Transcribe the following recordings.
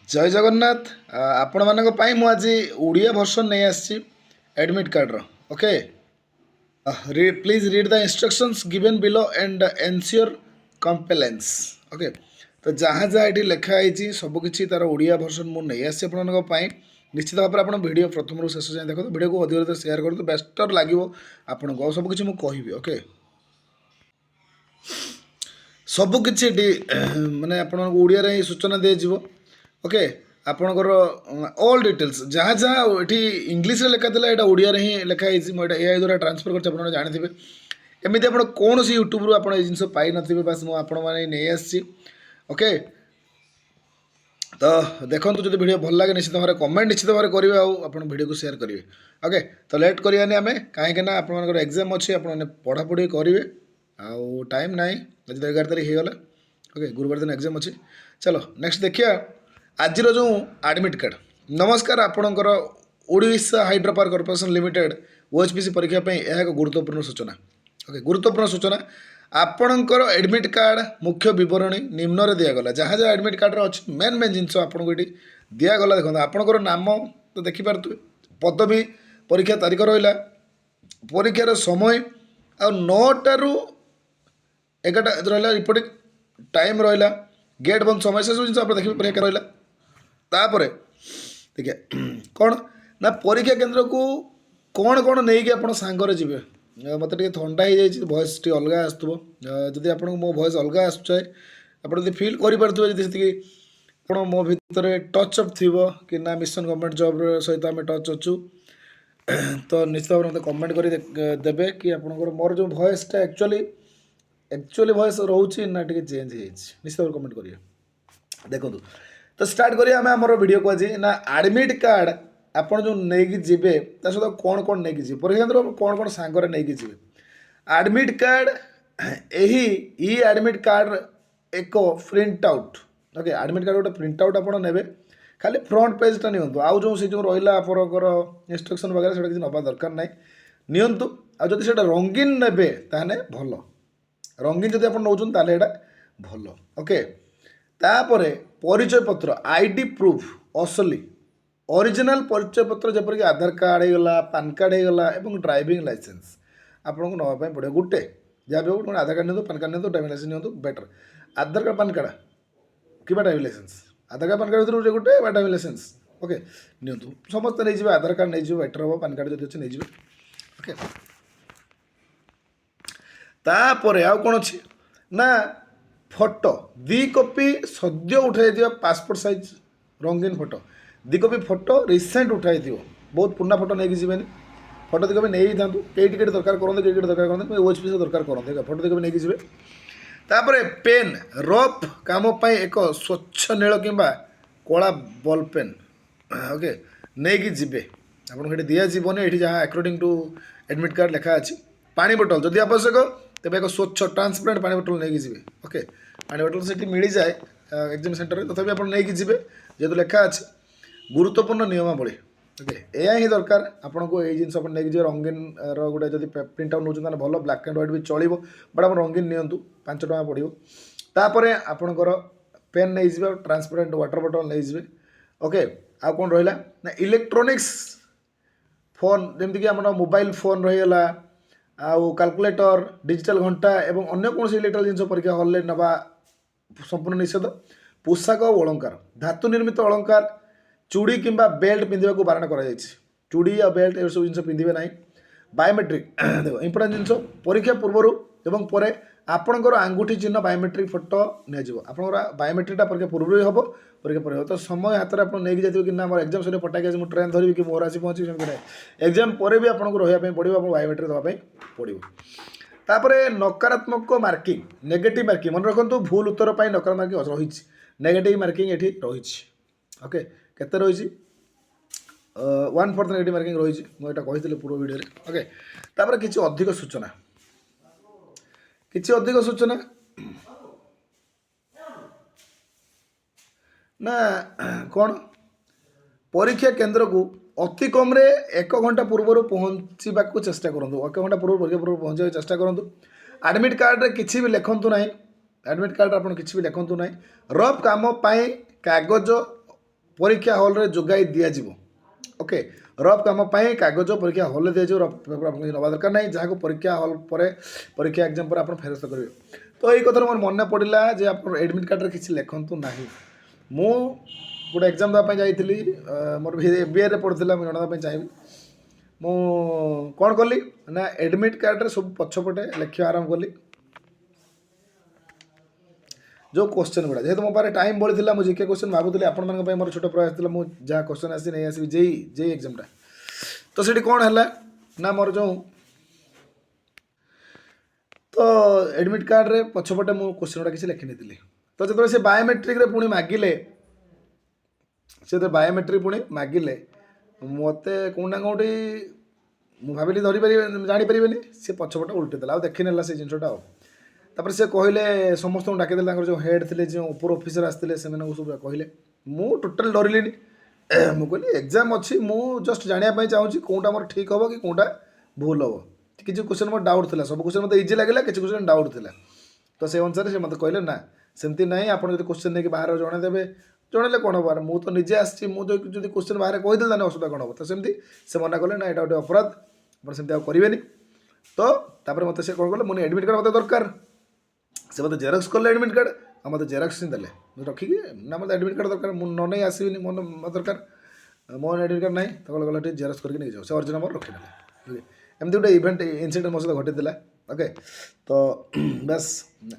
जय जगन्नाथ आपण मानक पई मु आज ओडिया वर्जन नहीं आसी एडमिट कार्ड रो okay please read the instructions given below and ensure compliance okay. तो जहाँ जहाँ ये लिखाई सबकि तार ओडिया वर्जन मुझे नहीं आसी आप निश्चित भाव में आप वीडियो प्रथम रू शेष जाए देखो वीडियो को अधिक शेयर करूँ बेटर लगे आपको और सबकि मुझे कहबी ओके। सबकि माने आप ओडिया ही सूचना दिज्व ओके। आपणकर ऑल डिटेल्स जहाँ जहाँ ये इंग्लीश लिखा था यहाँ ओडिया ही लिखाई मुझे द्वारा ट्रांसफर कर जानते एमती आप कौन सी यूट्यूब रू आप जिन पाई नथिबे बास मुझे नहीं आसी ओके। तो देखो जो वीडियो भल लगे निश्चित भाव कमेंट निश्चित भाव करेंगे आप वीडियो को शेयर करेंगे ओके। तो लेट करानी आम कहीं आप एग्जाम अच्छे आप पढ़ापढ़ी करेंगे आउ टाइम ना आज 11 तारीख होगला ओके। गुरुवार दिन एग्जाम अच्छे चलो नेक्स्ट देखिए आज जो एडमिट कार्ड। नमस्कार आपणकर ओडिशा हाइड्रोपावर कॉर्पोरेशन लिमिटेड ओएचपीसी परीक्षा यह एक गुरुत्वपूर्ण सूचना ओके। गुरुत्वपूर्ण सूचना आपणकर एडमिट कार्ड मुख्य विवरणी निम्न दिगला जहाँ जहाँ एडमिट कार्ड अच्छी मेन मेन जिनस आपको ये दिगला देखो आपणकर नाम तो देखिपे पदवी परीक्षा तारीख रहा परीक्षार समय आ 9 टा 11 रहा रिपोर्टिंग टाइम रहा गेट बंद समय से सब जिन देखिए परीक्षा रहा तापर देखिए कौन ना परीक्षा केन्द्र को कौन कौन नहीं कि आप सांगरे जी मत थंडा हो जाए वॉइस टी अलग आसो जदि आप मो वॉइस अलग आसुए आप फिल करेंगे आप मो भितर टच अप थी कि ना मिशन गवर्नमेंट जॉब सहित आम टच अच्छु तो निश्चित भाव मत कमेंट कर देवे कि आपंकर मोर जो वॉइसटा एक्चुअली वॉइस रोचे ना टी चेंज हो निश्चित भाव कमेंट करिए देखो। तो स्टार्ट करिए आम वीडियो को आज ना एडमिट कार्ड आपड़ जो नहीं जीवे सहित कौन कौन नहीं जी परीक्षा केन्द्र कौन कौन सांगरे नहीं जी एडमिट कार्ड यही एडमिट कार्ड एक print out okay. Admit card गोटे प्रिंट आउट आप ने खाली फ्रंट पेजटा नियंतु आउ जो सी जो रहा आपंकर इंस्ट्रक्शन वगैरह से किसी नवा दरकार ना नियंतु आ जदि से रंगीन ने ताने भल रंगीन जब आप नौ भल ओके। तापरे परिचय पत्र आईडी प्रूफ असली ओरिजिनल परिचय पत्र जपरिक आधार कार्ड होगा पान कार्ड होगा और ड्राइविंग लाइसेंस आपको नापी पड़े गोटे जहाँ भी हो आधार कार्ड नहीं पान कार्ड नहीं ड्राइविंग लाइसेंस नहीं बेटर आधार कार्ड पान कार्ड कि ड्राइविंग लाइसेंस आधार कार्ड पान कार्ड भर गोटे ड्राइविंग लाइसेंस ओके नियंतु समस्त नहीं आधार कार्ड नहीं बेटर हम पान कार्ड जब अच्छे नहीं ओके। तापर आउ कौन अच्छी ना फोटो दी कॉपी सद्य उठाई पासपोर्ट साइज रंगीन फोटो दी कॉपी फोटो रिसेंट उठाई बहुत पुराना फोटो नहीं जीवन फोटो दी कॉपी नहीं था कई टिकेट दरकार करते कई टिकेट दरकार करते ओएचपी से दरकार करते फोटो दी कॉपी नहीं जीवे। तापर पेन रफ काम एक स्वच्छ नील कि कला बल पेन ओके नहीं जीवे आपको दिजावन ये जहाँ अकॉर्डिंग टू एडमिट कार्ड लिखा अच्छी पानी बोतल जदि आवश्यक तेज एक स्वच्छ ट्रांसपेरेंट पानी बोतल नहीं जी ओके। पानी बोतल से मिल जाए एग्जाम सेंटर में तथापि आप नहीं जी जेहतु लिखा अच्छे गुरुत्वपूर्ण नियमावली ओके। यह ही दरकार आपन को यही जिन नहीं जी रंगीन रोटे जब प्रिंट आउट नौ भल ब्लैक एंड व्हाइट भी चलो बट आप रंगीन नियंतु 5 टଙ୍କା पड़ो। तापर आपणकर पेन नहीं जी ट्रांसपेरेंट वाटर बोतल नहीं जी ओके। आ कौन रहा ना इलेक्ट्रोनिक्स फोन जमीक आम मोबाइल फोन रहीगला आउ कैलकुलेटर डिजिटल घंटा एवं अन्य कौन इलेक्ट्रोनिक जिन परीक्षा हल में नवा संपूर्ण निषेध। पोशाक और अलंकार धातु निर्मित अलंकार चूड़ी किंबा बेल्ट पिंधा को बारण कर चूड़ी आ बेल्ट ये सब जिन पिंधे ना। बायोमेट्रिक देखो इंपोर्टां जिन परीक्षा पूर्व एवं पर आपणकर आंगुठी चिन्ह बायोमेट्रिक फोटो निपर बायोमेट्रिकटा परीक्षा पूर्व ही हम परीक्षा पर तो समय हाथ में आप नहीं जाते कि ना एग्जाम सर पटाक मुझे ट्रेन धरवि कि मोर आसी पहुँची सेमती ना एग्जाम पर भी आपको रही पड़ो आप बायोमेट्रिक देवाई पड़ो। तापर नकारात्मक मार्किंग नेगेटिव मार्किंग मन रखु भूल उत्तर पर नकारात्मक मार्किंग रही नेगेटिव मार्किंग ये रही ओके केते रही 1/4 नेगेटिव मार्किंग रही मुझे कही पूर्व वीडियो ओके। तापर किसी अधिक सूचना ना कौन परीक्षा केन्द्र को अति कम 1 घंटा पूर्व पहुँचा चेष्टा करूँ 1 घंटा पूर्व परीक्षा पूर्व पहुँचा चेष्टा करूँ। एडमिट कार्ड किसी भी लिखु ना एडमिट कार्ड आप किसी भी लिखु ना रफ काम कागज परीक्षा हॉल रे जोगाई दिया जीवो ओके रफ काम कागज परीक्षा हॉल दिया रफ पेपर आपको नवा दरकार नहीं जहाँ परीक्षा हॉल पर परीक्षा एग्जाम पर आप फेरस्त करेंगे तो यही कथार मोर मन पड़ा जे आप एडमिट कार्ड किसी लिखु ना मु गोटे एग्जाम देवाई जाइली मोर बीए रे पढ़ुला मुझे जनापी चाहिए मु कौन कली ना एडमिट कार्ड रे सब पछपटे लिखा आरंभ कली जो क्वेश्चन गुड़ा जेहतु मो पारे टाइम बढ़ी मुझे जिके क्वेश्चन भावुली आपण मोर छोट प्रयास था मुझे जहाँ क्वेश्चन आसी नहीं आसबि जेई जेई एग्जाम तो सीटी कौन है ना मोर जो तो एडमिट कार्ड रे पछपटे मु क्वेश्चन गुड़ा किसी लिखी नहीं तो जो से बायोमेट्रिक रे पुणी मागिले से बायोमेट्रिक पुणी मागिले मत कौटा कौटी मुझे भाविली धरी पारे जानीपारे सी पछपटे उल्टी देला देखी नेला से जिनटा तापर से कहले समस्त डाकिदेले जो हेड थे जो ऊपर ऑफिसर आसते सब कहले मु टोटाल डरली मुझे कहली एग्जाम अच्छी मु जस्ट जानापी चाहूँगी कौटा मोर ठीक हम कि कौटा भूल हम किसी क्वेश्चन मोर डाउट था सब क्वेश्चन मतलब इजी लगे किसी क्वेश्चन डाउट था तो से अनुसार से मतलब कहले ना सेमती ना आप क्वेश्चन नहीं बाहर जनईदेवे जनइले कौन हम मुझे तो निजे आसी मुझे क्वेश्चन बाहर कहीदेल ना असुविधा कौन हम तो सेमती से मना कले ना यहाँ गोटे अपराध आप सेमती करेंगे तो मत से कौन कले मुझे एडमिट कार्ड मतलब दरकार से मतलब जेरक्स कले एडमिट कार्ड आ मतलब जेरक्स ही देले रखिकी ना मतलब एडमिट कार्ड दरकार मुझे न नहीं आसबिनी मो दरकार मो एडमिट कार्ड नहीं तो कहले ठीक जेरक्स करके नहीं जाओ से ओरिजिनल मोर रखिदेले एमती गोटे इवेंट इनसीडेंट मो सहित घटी ओके तो बस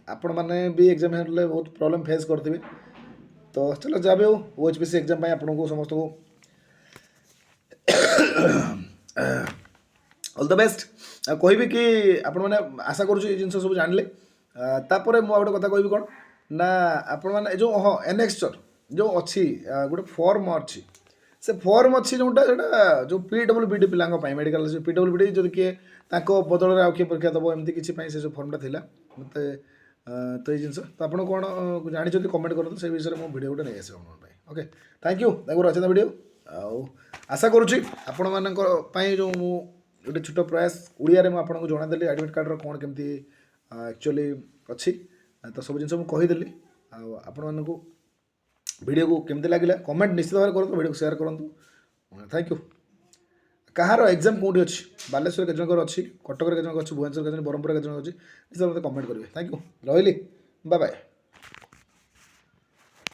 आपण मैंने भी एग्जाम हेल्ले बहुत प्रॉब्लम फेस करते तो चलो जहाँ भी हो OHPC एग्जाम आपन को समस्त को ऑल द बेस्ट कहबी कि आपण मैंने आशा करुँ जिन सब जानले तापर मुझे गोटे कथा कहि कौन ना आपण मैंने जो हाँ एनेक्सचर जो अच्छी गोटे फॉर्म अच्छी से फॉर्म अच्छी जोटा जो PWBD पिला मेडिकल PWBD जो किए बदल आउ किए परीक्षा दब एमती किसी से जो फॉर्मटा था मत तो ये जिन तो आप कौन जानते कमेंट करूँ से विषय में वीडियो गोटे नहीं आसो okay thank you Rachna video आशा करुँची आपण मानी जो गोटे छोट प्रयास ओडिया में आपको जनादेली एडमिट कार्ड कौन केमती एक्चुअली अच्छी तो सब जिन मुझेदेली आपण को वीडियो को केमती लगे कमेंट निश्चित भाव करूँ वीडियो को शेयर करूँ थैंक यू कहार एग्जाम कौटी अच्छी बालेश्वर के जन अच्छी कटक के जन अच्छी भुवनेश्वर के जन ब्रह्मपुर के जन अच्छी निश्चित मत कमेंट करेंगे थैंक यू रही बाय बाय।